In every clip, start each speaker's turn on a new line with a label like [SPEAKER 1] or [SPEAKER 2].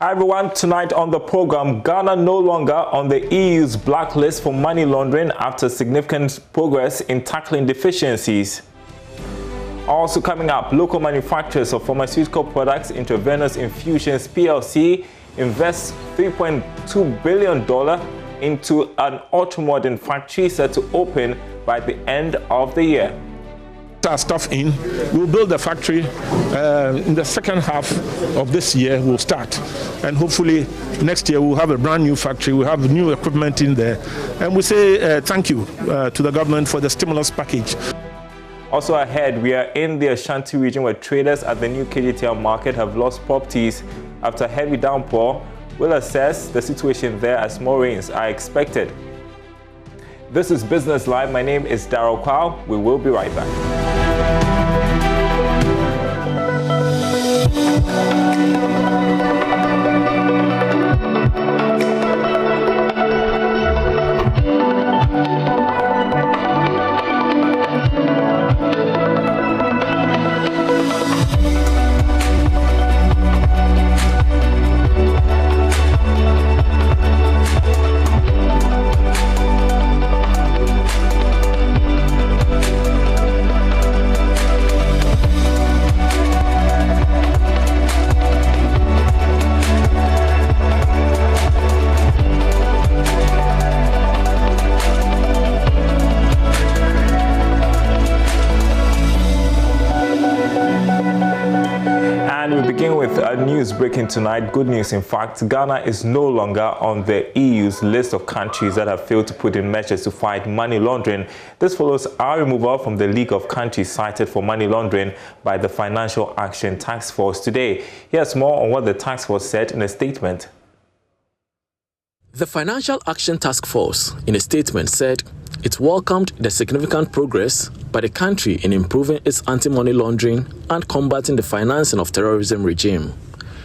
[SPEAKER 1] Hi everyone, tonight on the program, Ghana no longer on the EU's blacklist for money laundering after significant progress in tackling deficiencies. Also coming up, local manufacturers of pharmaceutical products Intravenous Infusions PLC invests $3.2 billion into an ultra-modern factory set to open by the end of the year.
[SPEAKER 2] Our stuff in, we'll build the factory in the second half of this year. We'll start, and hopefully next year we'll have a brand new factory. We'll have new equipment in there, and we say thank you to the government for the stimulus package.
[SPEAKER 1] Also ahead, we are in the Ashanti region where traders at the new KGTL market have lost properties after heavy downpour. We'll assess the situation there as more rains are expected. This is Business Live. My name is Darryl Kwao. We will be right back. News breaking tonight. Good news, in fact. Ghana is no longer on the EU's list of countries that have failed to put in measures to fight money laundering. This follows our removal from the league of countries cited for money laundering by the Financial Action Task Force today. Here's more on what the task force said in a statement.
[SPEAKER 3] The Financial Action Task Force, in a statement, said it welcomed the significant progress by the country in improving its anti-money laundering and combating the financing of terrorism regime.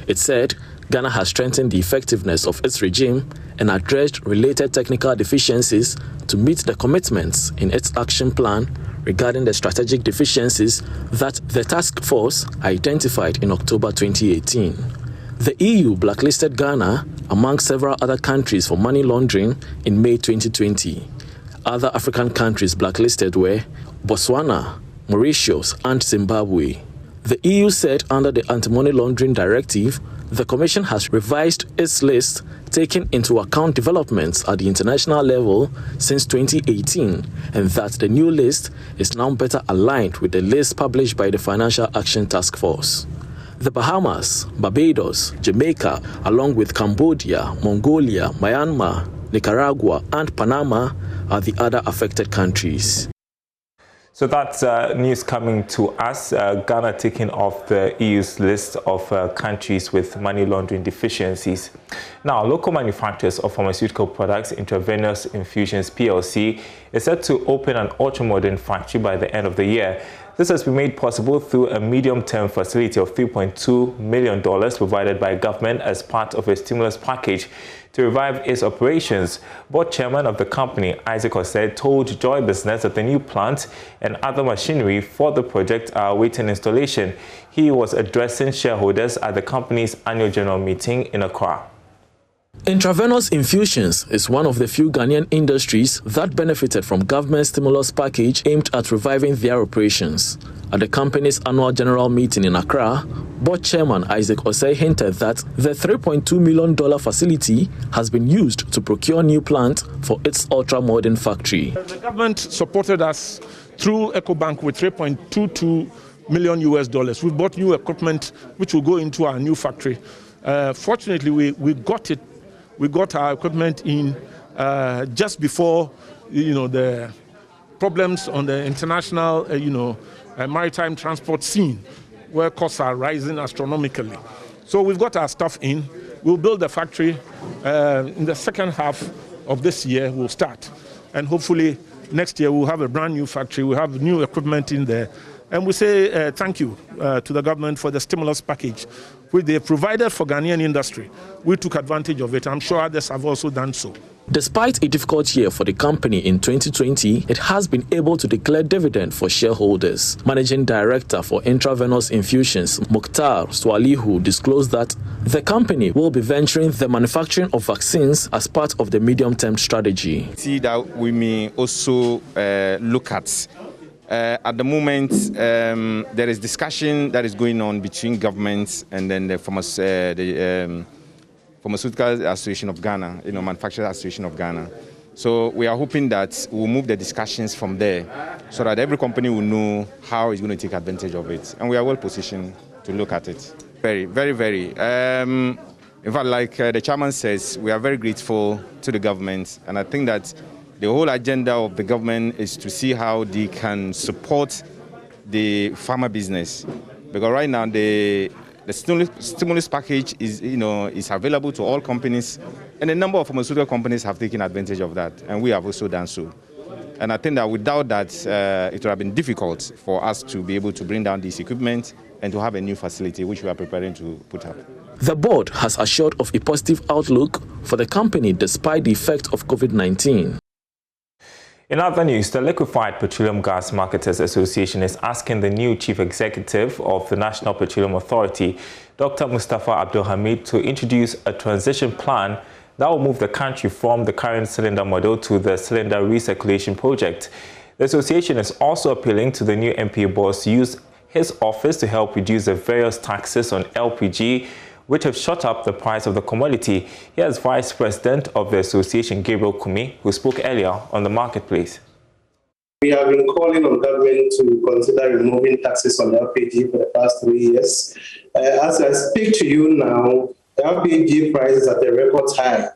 [SPEAKER 3] It said Ghana has strengthened the effectiveness of its regime and addressed related technical deficiencies to meet the commitments in its action plan regarding the strategic deficiencies that the task force identified in October 2018. The EU blacklisted Ghana among several other countries for money laundering in May 2020. Other African countries blacklisted were Botswana, Mauritius, and Zimbabwe. The EU said under the Anti-Money Laundering Directive, the Commission has revised its list, taking into account developments at the international level since 2018, and that the new list is now better aligned with the list published by the Financial Action Task Force. The Bahamas, Barbados, Jamaica, along with Cambodia, Mongolia, Myanmar, Nicaragua, and Panama are the other affected countries.
[SPEAKER 1] So that's news coming to us. Ghana taking off the EU's list of countries with money laundering deficiencies. Now, local manufacturers of pharmaceutical products Intravenous Infusions PLC is set to open an ultra-modern factory by the end of the year. This has been made possible through a medium-term facility of $3.2 million provided by government as part of a stimulus package to revive its operations. Board chairman of the company, Isaac Osei, told Joy Business that the new plant and other machinery for the project are awaiting installation. He was addressing shareholders at the company's annual general meeting in Accra.
[SPEAKER 3] Intravenous Infusions is one of the few Ghanaian industries that benefited from government stimulus package aimed at reviving their operations. At the company's annual general meeting in Accra, board chairman Isaac Osei hinted that the $3.2 million facility has been used to procure new plant for its ultra-modern factory.
[SPEAKER 2] The government supported us through EcoBank with $3.22 million US. We've bought new equipment which will go into our new factory. Fortunately, we got it. We got our equipment in just before, the problems on the international, maritime transport scene, where costs are rising astronomically. So we've got our stuff in. We'll build the factory in the second half of this year. We'll start, and hopefully next year we'll have a brand new factory. We'll have new equipment in there, and we say thank you to the government for the stimulus package which they provided for Ghanaian industry. We took advantage of it. I'm sure others have also done so.
[SPEAKER 3] Despite a difficult year for the company in 2020, it has been able to declare dividend for shareholders. Managing Director for Intravenous Infusions, Mukhtar Swalihu, disclosed that the company will be venturing the manufacturing of vaccines as part of the medium-term strategy.
[SPEAKER 4] See that we may also look at the moment, there is discussion that is going on between governments and then the Pharmaceutical Association of Ghana, Manufacturers Association of Ghana. So we are hoping that we'll move the discussions from there so that every company will know how it's going to take advantage of it. And we are well positioned to look at it. Very, very, very. In fact, like the chairman says, we are very grateful to the government. And I think that the whole agenda of the government is to see how they can support the pharma business. Because right now, the stimulus package is available to all companies, and a number of pharmaceutical companies have taken advantage of that, and we have also done so. And I think that without that, it would have been difficult for us to be able to bring down this equipment and to have a new facility which we are preparing to put up.
[SPEAKER 3] The board has assured of a positive outlook for the company despite the effect of COVID-19.
[SPEAKER 1] In other news, the Liquefied Petroleum Gas Marketers Association is asking the new Chief Executive of the National Petroleum Authority, Dr. Mustafa Abdulhamid, to introduce a transition plan that will move the country from the current cylinder model to the cylinder recirculation project. The association is also appealing to the new MPA boss to use his office to help reduce the various taxes on LPG, which have shot up the price of the commodity. Here's Vice President of the association, Gabriel Kumi, who spoke earlier on the marketplace.
[SPEAKER 5] We have been calling on government to consider removing taxes on LPG for the past 3 years. As I speak to you now, LPG price is at a record high.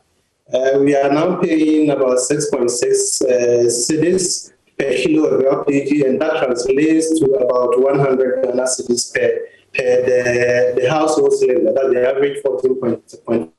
[SPEAKER 5] We are now paying about 6.6 cedis per kilo of LPG, and that translates to about 100 Ghana cedis per the household cylinder. That's the average 14.5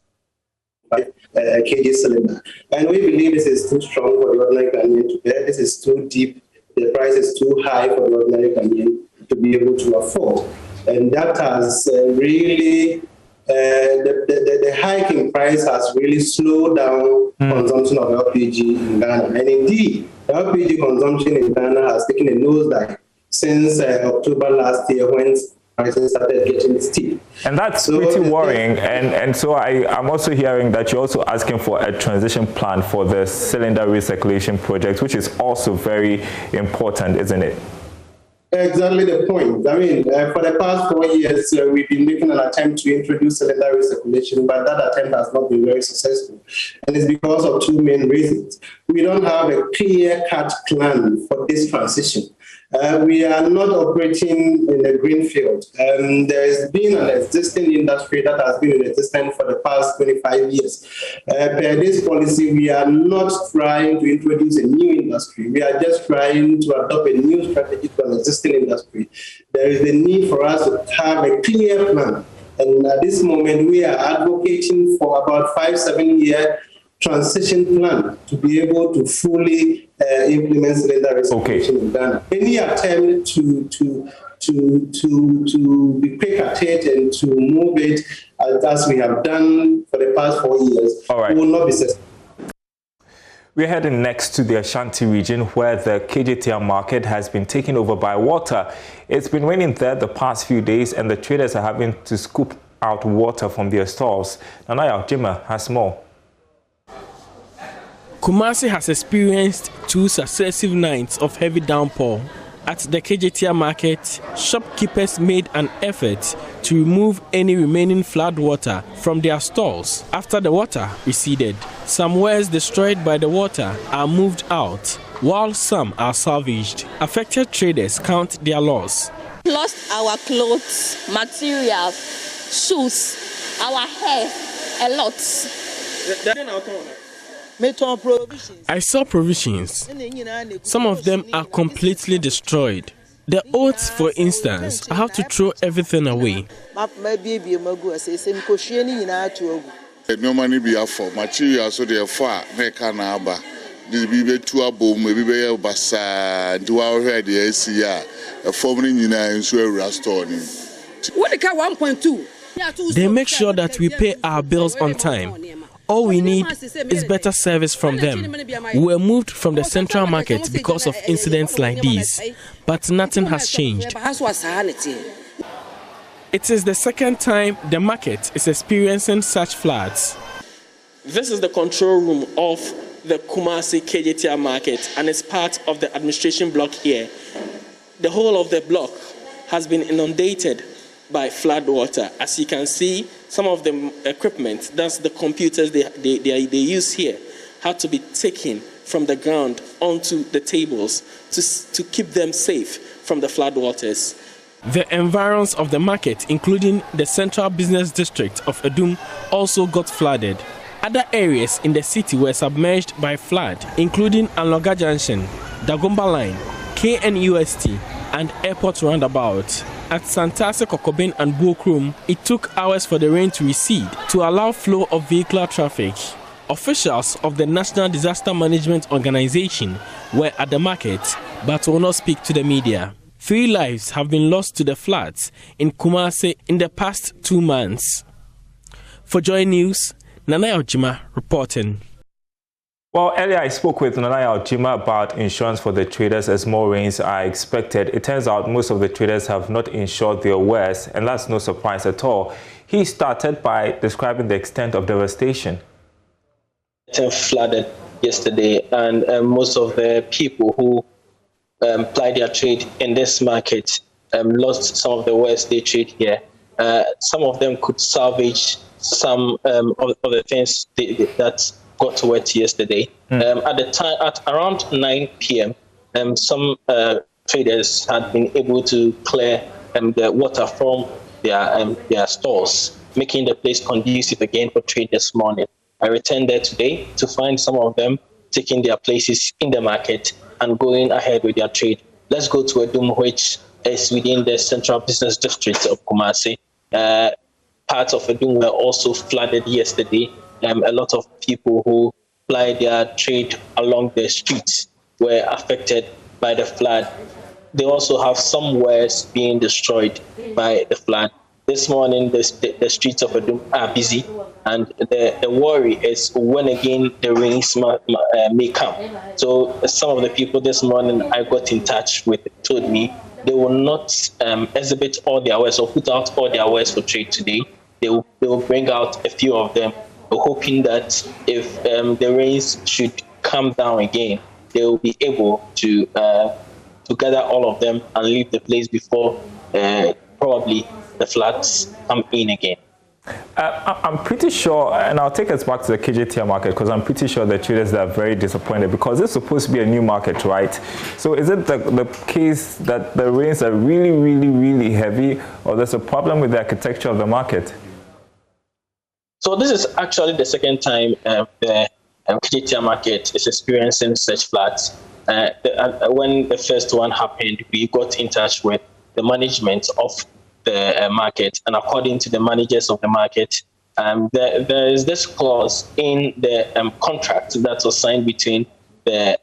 [SPEAKER 5] kg cylinder. And we believe this is too strong for the ordinary Ghanaian to bear. This is too deep. The price is too high for the ordinary Ghanaian to be able to afford. And that has really, the hiking price has really slowed down consumption of LPG in Ghana. And indeed, LPG consumption in Ghana has taken a nosedive since October last year, when prices started getting steep.
[SPEAKER 1] And that's pretty worrying. And so I'm also hearing that you're also asking for a transition plan for the cylinder recirculation project, which is also very important, isn't it?
[SPEAKER 5] Exactly the point. I mean, for the past 4 years, we've been making an attempt to introduce cylinder recirculation, but that attempt has not been very successful. And it's because of two main reasons. We don't have a clear-cut plan for this transition. We are not operating in a greenfield. There has been an existing industry that has been in existence for the past 25 years. Per this policy, we are not trying to introduce a new industry. We are just trying to adopt a new strategy to an existing industry. There is the need for us to have a clear plan. And at this moment, we are advocating for about 5-7 year transition plan to be able to fully implement cylinder recirculation in Ghana. Any attempt to be quick at it and to move it as we have done for the past 4 years will not be successful.
[SPEAKER 1] We're heading next to the Ashanti region, where the KJTR market has been taken over by water. It's been raining there the past few days, and the traders are having to scoop out water from their stalls. Nanaya Jima has more.
[SPEAKER 6] Kumasi has experienced 2 successive nights of heavy downpour. At the KJTR market, shopkeepers made an effort to remove any remaining flood water from their stalls after the water receded. Some wares destroyed by the water are moved out, while some are salvaged. Affected traders count their loss.
[SPEAKER 7] Lost our clothes, materials, shoes, our hair, a lot.
[SPEAKER 6] I saw provisions. Some of them are completely destroyed. The oats, for instance, I have to throw everything away. They make sure that we pay our bills on time. All we need is better service from them. We were moved from the central market because of incidents like these, but nothing has changed. It is the second time the market is experiencing such floods. This is the control room of the Kumasi KJTR market, and it's part of the administration block here. The whole of the block has been inundated by flood water. As you can see, some of the equipment, that's the computers they use here, had to be taken from the ground onto the tables to keep them safe from the flood waters. The environs of the market, including the central business district of Edum, also got flooded. Other areas in the city were submerged by flood, including Anloga Junction, Dagomba Line, KNUST, and Airport Roundabout. At Santase, Kokobin, and Bokrum, it took hours for the rain to recede to allow flow of vehicular traffic. Officials of the National Disaster Management Organization were at the market but will not speak to the media. 3 lives have been lost to the floods in Kumasi in the past 2 months. For Joy News, Nanaya Ojima reporting.
[SPEAKER 1] Well, earlier I spoke with Nanaya Ojima about insurance for the traders as more rains are expected. It turns out most of the traders have not insured their wares, and that's no surprise at all. He started by describing the extent of devastation.
[SPEAKER 8] It flooded yesterday, and most of the people who ply their trade in this market lost some of the wares they trade here. Some of them could salvage some of the things that got wet yesterday. At the time, at around 9 p.m., some traders had been able to clear the water from their stores, making the place conducive again for trade this morning. I returned there today to find some of them taking their places in the market and going ahead with their trade. Let's go to Edum, which is within the central business district of Kumasi. Parts of Edum were also flooded yesterday. A lot of people who ply their trade along the streets were affected by the flood. They also have some wares being destroyed by the flood. This morning, the streets of Edum are busy, and the worry is when again the rains may come. So some of the people this morning I got in touch with told me they will not exhibit all their wares or put out all their wares for trade today. They will bring out a few of them, hoping that if the rains should come down again, they will be able to gather all of them and leave the place before probably the floods come in again.
[SPEAKER 1] I'm pretty sure, and I'll take us back to the KJTR market, because I'm pretty sure the traders are very disappointed because it's supposed to be a new market, right? So is it the case that the rains are really, really, really heavy, or there's a problem with the architecture of the market?
[SPEAKER 8] So this is actually the second time the KJTR market is experiencing such floods. When the first one happened, we got in touch with the management of the market, and according to the managers of the market, there is this clause in the contract that was signed between the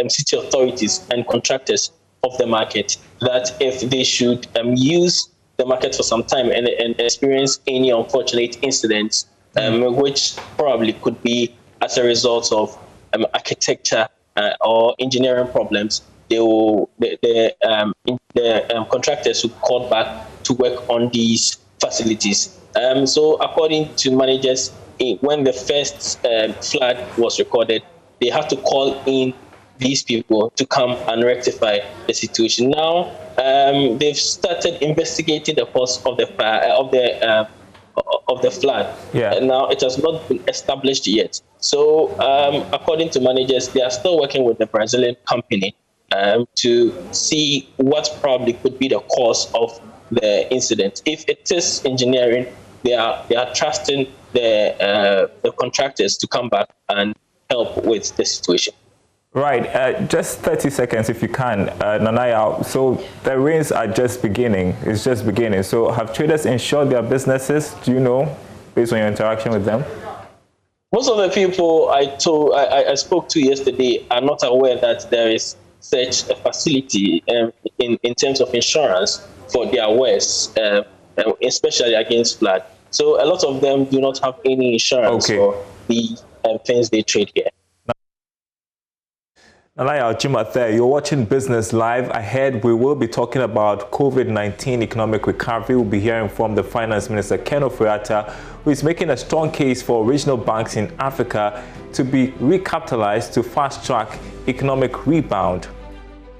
[SPEAKER 8] city authorities and contractors of the market, that if they should use the market for some time and experience any unfortunate incidents, which probably could be as a result of architecture or engineering problems, the contractors who called back to work on these facilities. So according to managers, when the first flood was recorded, they had to call in these people to come and rectify the situation. Now they've started investigating the cause of the fire, of the flood.
[SPEAKER 1] Yeah.
[SPEAKER 8] Now it has not been established yet. So according to managers, they are still working with the Brazilian company to see what probably could be the cause of the incident. If it is engineering, they are trusting the contractors to come back and help with the situation.
[SPEAKER 1] Right, just 30 seconds if you can, Nanaya. So the rains are just beginning, it's just beginning. So have traders insured their businesses, do you know, based on your interaction with them?
[SPEAKER 8] Most of the people I spoke to yesterday are not aware that there is such a facility in terms of insurance for their wares, especially against flood. So a lot of them do not have any insurance for the things they trade here.
[SPEAKER 1] Nalaya Jimathe, you're watching Business Live. Ahead, we will be talking about COVID-19 economic recovery. We'll be hearing from the Finance Minister, Ken Ofori-Atta, who is making a strong case for regional banks in Africa to be recapitalized to fast-track economic rebound.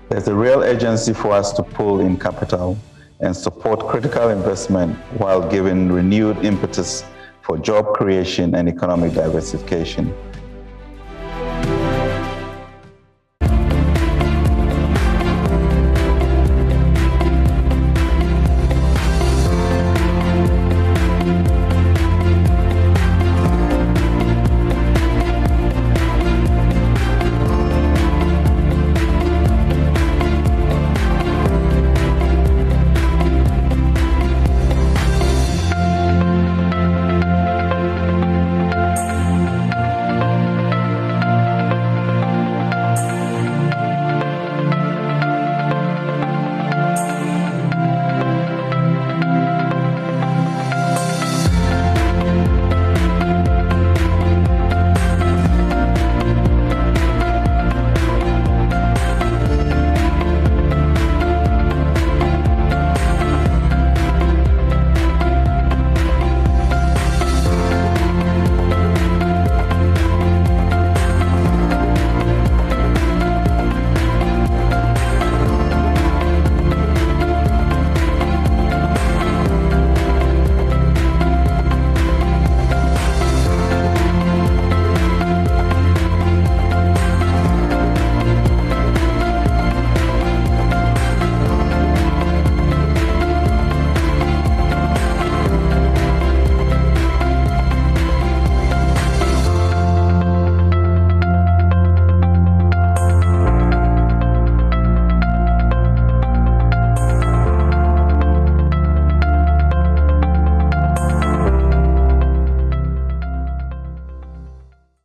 [SPEAKER 9] There's a real urgency for us to pull in capital and support critical investment while giving renewed impetus for job creation and economic diversification.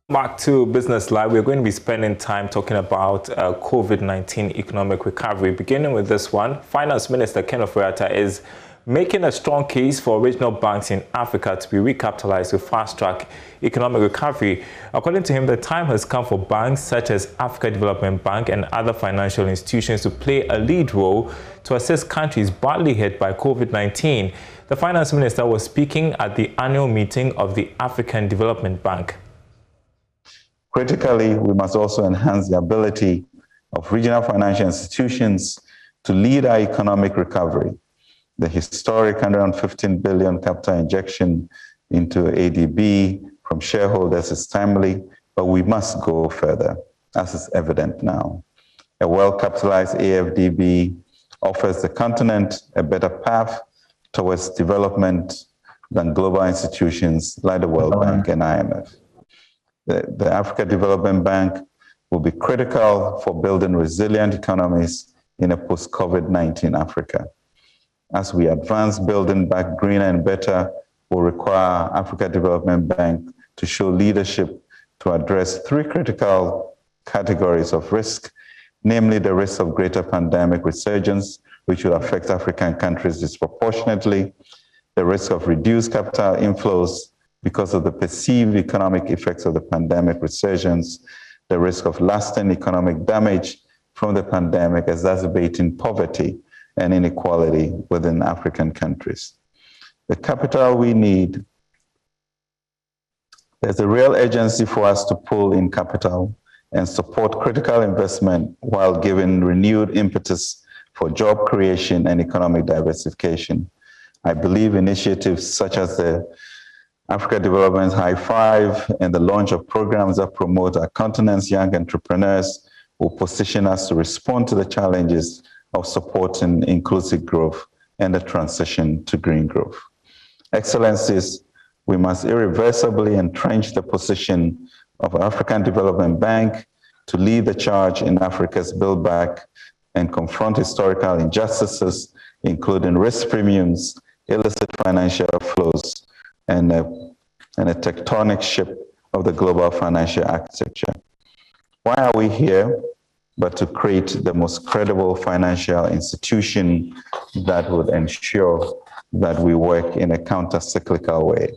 [SPEAKER 1] Back to Business Live, we're going to be spending time talking about COVID-19 economic recovery. Beginning with this one, Finance Minister Ken Ofori-Atta is making a strong case for regional banks in Africa to be recapitalized to fast-track economic recovery. According to him, the time has come for banks such as Africa Development Bank and other financial institutions to play a lead role to assist countries badly hit by COVID-19. The Finance Minister was speaking at the annual meeting of the African Development Bank.
[SPEAKER 9] Critically, we must also enhance the ability of regional financial institutions to lead our economic recovery. The historic $115 billion capital injection into ADB from shareholders is timely, but we must go further, as is evident now. A well-capitalized AFDB offers the continent a better path towards development than global institutions like the World Bank and IMF. The Africa Development Bank will be critical for building resilient economies in a post-COVID-19 Africa. As we advance building back greener and better, will require Africa Development Bank to show leadership to address three critical categories of risk, namely the risk of greater pandemic resurgence, which will affect African countries disproportionately, the risk of reduced capital inflows because of the perceived economic effects of the pandemic resurgence, the risk of lasting economic damage from the pandemic exacerbating poverty and inequality within African countries. The capital we need, there's a real urgency for us to pull in capital and support critical investment while giving renewed impetus for job creation and economic diversification. I believe initiatives such as the Africa Development High Five and the launch of programs that promote our continent's young entrepreneurs will position us to respond to the challenges of supporting inclusive growth and the transition to green growth. Excellencies, we must irreversibly entrench the position of African Development Bank to lead the charge in Africa's build back and confront historical injustices, including risk premiums, illicit financial flows, and a tectonic shift of the global financial architecture. Why are we here? But to create the most credible financial institution that would ensure that we work in a counter-cyclical way.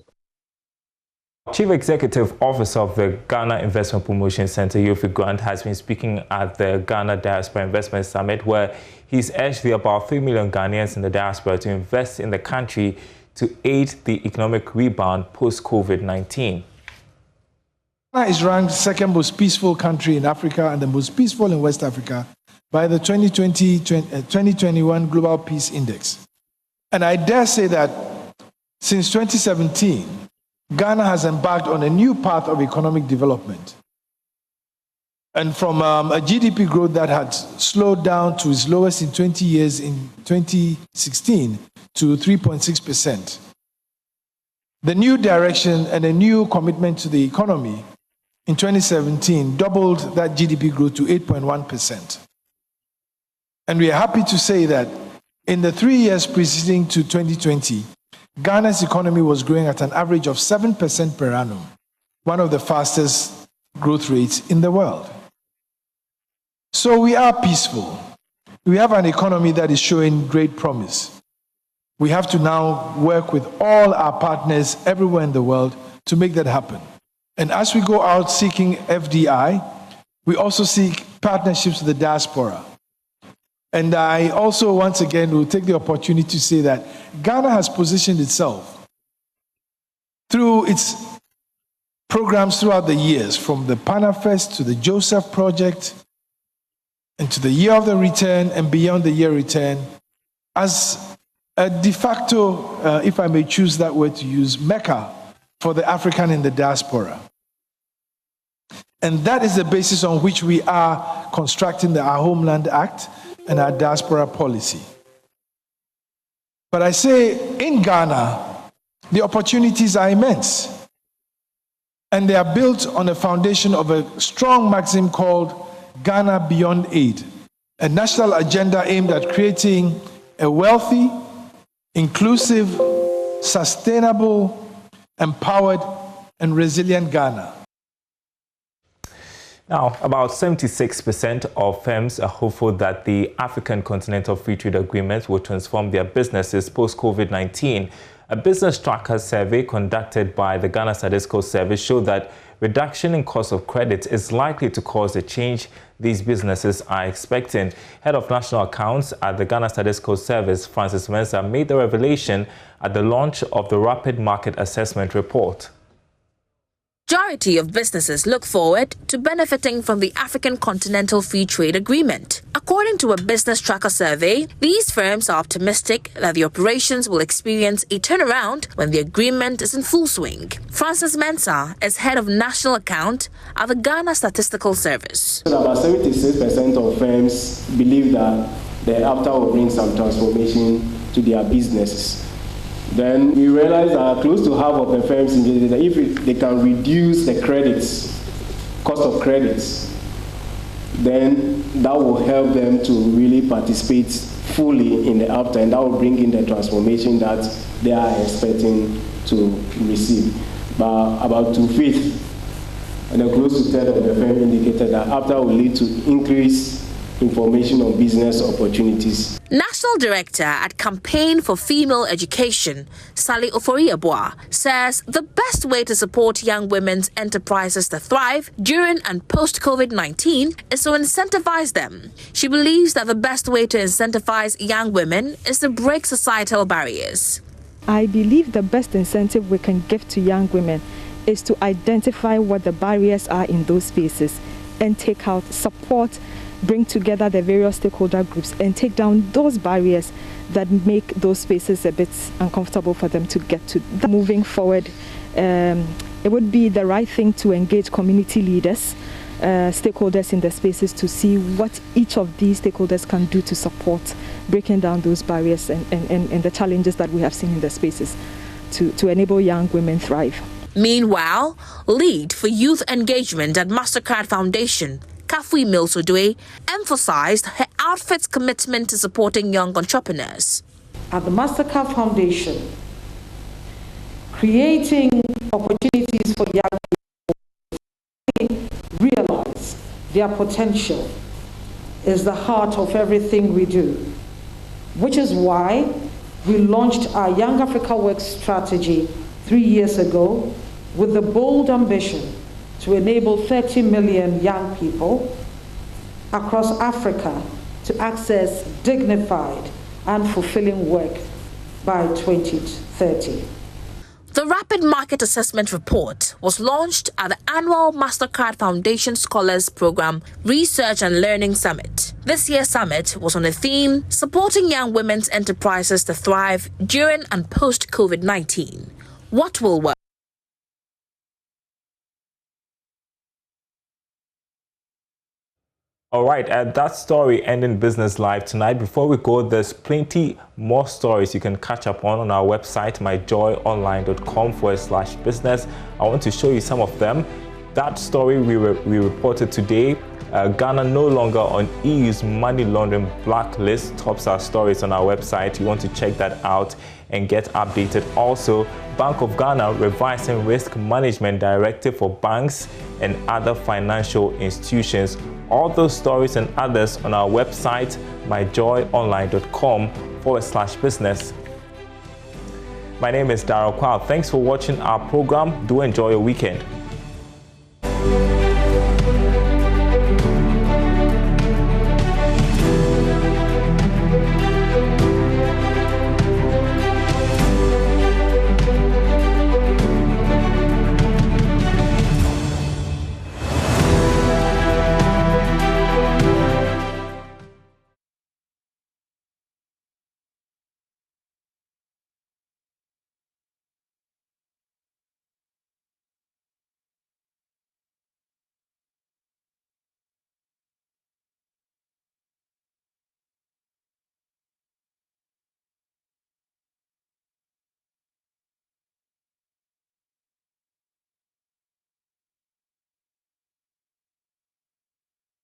[SPEAKER 1] Chief Executive Officer of the Ghana Investment Promotion Center, Yofi Grant, has been speaking at the Ghana Diaspora Investment Summit, where he's urged the about 3 million Ghanaians in the diaspora to invest in the country to aid the economic rebound post-COVID-19.
[SPEAKER 10] Ghana is ranked second most peaceful country in Africa and the most peaceful in West Africa by the 2021 Global Peace Index. And I dare say that since 2017, Ghana has embarked on a new path of economic development. And from a GDP growth that had slowed down to its lowest in 20 years in 2016 to 3.6%. The new direction and a new commitment to the economy in 2017 doubled that GDP growth to 8.1%. And we are happy to say that in the 3 years preceding to 2020, Ghana's economy was growing at an average of 7% per annum, one of the fastest growth rates in the world. So we are peaceful. We have an economy that is showing great promise. We have to now work with all our partners everywhere in the world to make that happen. And as we go out seeking FDI, we also seek partnerships with the diaspora. And I also, once again, will take the opportunity to say that Ghana has positioned itself through its programs throughout the years, from the PANAFEST to the Joseph Project, and to the Year of the Return and beyond the year return, as a de facto, if I may choose that word to use, Mecca for the African in the diaspora. And that is the basis on which we are constructing Our Homeland Act and our diaspora policy. But I say in Ghana, the opportunities are immense. And they are built on a foundation of a strong maxim called Ghana Beyond Aid, a national agenda aimed at creating a wealthy, inclusive, sustainable, empowered, and resilient Ghana.
[SPEAKER 1] Now, about 76% of firms are hopeful that the African Continental Free Trade Agreement will transform their businesses post-COVID-19. A business tracker survey conducted by the Ghana Statistical Service showed that reduction in cost of credit is likely to cause the change these businesses are expecting. Head of National Accounts at the Ghana Statistical Service, Francis Mensah, made the revelation at the launch of the Rapid Market Assessment Report.
[SPEAKER 11] Majority of businesses look forward to benefiting from the African Continental Free Trade Agreement. According to a business tracker survey, these firms are optimistic that the operations will experience a turnaround when the agreement is in full swing. Francis Mensah is head of national account at the Ghana Statistical Service.
[SPEAKER 12] About 76% of firms believe that the AFTA will bring some transformation to their businesses. Then we realize that close to half of the firms in that if they can reduce the credits, cost of credits, then that will help them to really participate fully in the AFTA, and that will bring in the transformation that they are expecting to receive. But about 2/5 and close to 1/3 of the firm indicated that AFTA will lead to increased information on business opportunities.
[SPEAKER 11] National Director at Campaign for Female Education, Sally Oforiaboa, says the best way to support young women's enterprises to thrive during and post-COVID-19 is to incentivize them. She believes that the best way to incentivize young women is to break societal barriers.
[SPEAKER 13] I believe the best incentive we can give to young women is to identify what the barriers are in those spaces and take out support, bring together the various stakeholder groups and take down those barriers that make those spaces a bit uncomfortable for them to get to. Moving forward, it would be the right thing to engage community leaders, stakeholders in the spaces to see what each of these stakeholders can do to support breaking down those barriers and the challenges that we have seen in the spaces to enable young women thrive.
[SPEAKER 11] Meanwhile, lead for youth engagement at MasterCard Foundation, Kafui Milsodwe, emphasized her outfit's commitment to supporting young entrepreneurs.
[SPEAKER 14] At the MasterCard Foundation, creating opportunities for young people to realize their potential is the heart of everything we do, which is why we launched our Young Africa Works strategy 3 years ago with the bold ambition to enable 30 million young people across Africa to access dignified and fulfilling work by 2030.
[SPEAKER 11] The Rapid Market Assessment Report was launched at the annual MasterCard Foundation Scholars Program Research and Learning Summit. This year's summit was on a theme supporting young women's enterprises to thrive during and post-COVID-19. What will work?
[SPEAKER 1] All right, that story ending Business Live tonight. Before we go, there's plenty more stories you can catch up on our website, myjoyonline.com/business. I want to show you some of them. That story we reported today, Ghana no longer on EU's money laundering blacklist, tops our stories on our website. You want to check that out and get updated. Also, Bank of Ghana revising risk management directive for banks and other financial institutions. All those stories and others on our website, myjoyonline.com/business. My name is Darryl Kwao. Thanks for watching our program. Do enjoy your weekend.